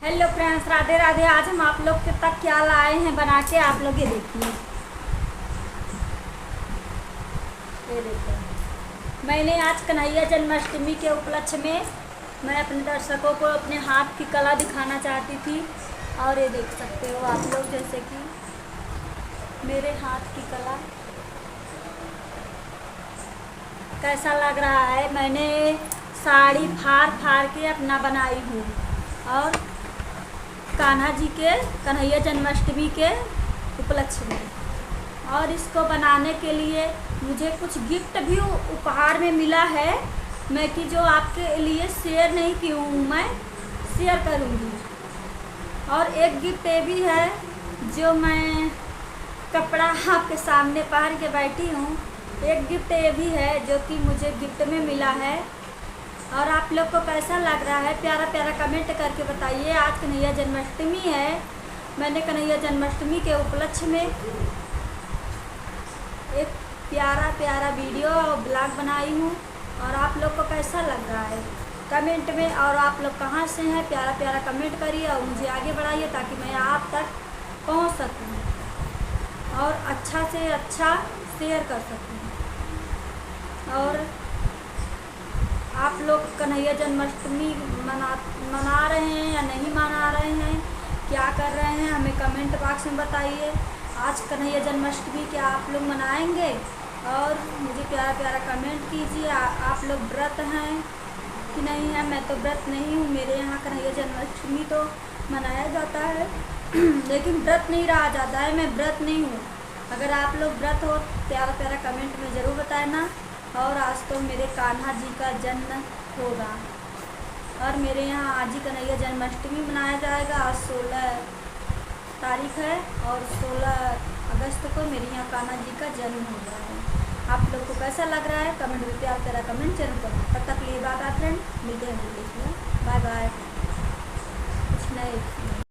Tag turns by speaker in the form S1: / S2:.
S1: Hello friends, Radhe Radhe. आज हम आप लोग के तक क्या लाए हैं बना के, आप लोग ये देखिए। ये देखिए, मैंने आज कन्हैया जन्माष्टमी के उपलक्ष्य में मैं अपने दर्शकों को अपने हाथ की कला दिखाना चाहती थी। और ये देख सकते हो आप लोग, जैसे कि मेरे हाथ की कला कैसा लग रहा है। मैंने साड़ी फाड़ फाड़ के अपना बनाई हूँ और कान्हा जी के कन्हैया जन्माष्टमी के उपलक्ष्य में। और इसको बनाने के लिए मुझे कुछ गिफ्ट भी उपहार में मिला है, मैं कि जो आपके लिए शेयर नहीं की हूँ, मैं शेयर करूँगी। और एक गिफ्ट ये भी है जो मैं कपड़ा आपके सामने पहन के बैठी हूँ। एक गिफ्ट ये भी है जो कि मुझे गिफ्ट में मिला है। और आप लोग को कैसा लग रहा है, प्यारा प्यारा कमेंट करके बताइए। आज कन्हैया जन्माष्टमी है, मैंने कन्हैया जन्माष्टमी के उपलक्ष्य में एक प्यारा प्यारा वीडियो और ब्लॉग बनाई हूँ। और आप लोग को कैसा लग रहा है कमेंट में, और आप लोग कहाँ से हैं, प्यारा प्यारा कमेंट करिए और मुझे आगे बढ़ाइए ताकि मैं आप तक पहुँच सकूँ और अच्छा से अच्छा शेयर कर सकूँ। और आप लोग कन्हैया जन्माष्टमी मना रहे हैं या नहीं मना रहे हैं, क्या कर रहे हैं, हमें कमेंट बॉक्स में बताइए। आज कन्हैया जन्माष्टमी क्या आप लोग मनाएंगे? और मुझे प्यारा प्यारा कमेंट कीजिए। आप लोग व्रत हैं कि नहीं है? मैं तो व्रत नहीं हूँ, मेरे यहाँ कन्हैया जन्माष्टमी तो मनाया जाता है लेकिन व्रत नहीं रहा जाता है, मैं व्रत नहीं हूँ। अगर आप लोग व्रत हो, प्यारा प्यारा कमेंट में ज़रूर बताना। और आज तो मेरे कान्हा जी का जन्म होगा और मेरे यहाँ आज ही कन्हैया जन्माष्टमी मनाया जाएगा। आज 16 तारीख है और 16 अगस्त को मेरे यहाँ कान्हा जी का जन्म हो रहा है। आप लोग को कैसा लग रहा है कमेंट में प्यार तेरा कमेंट जरूर करना। तब तक लिए बाय बाय फ्रेंड, मिलते हैं। Bye bye. कुछ नहीं।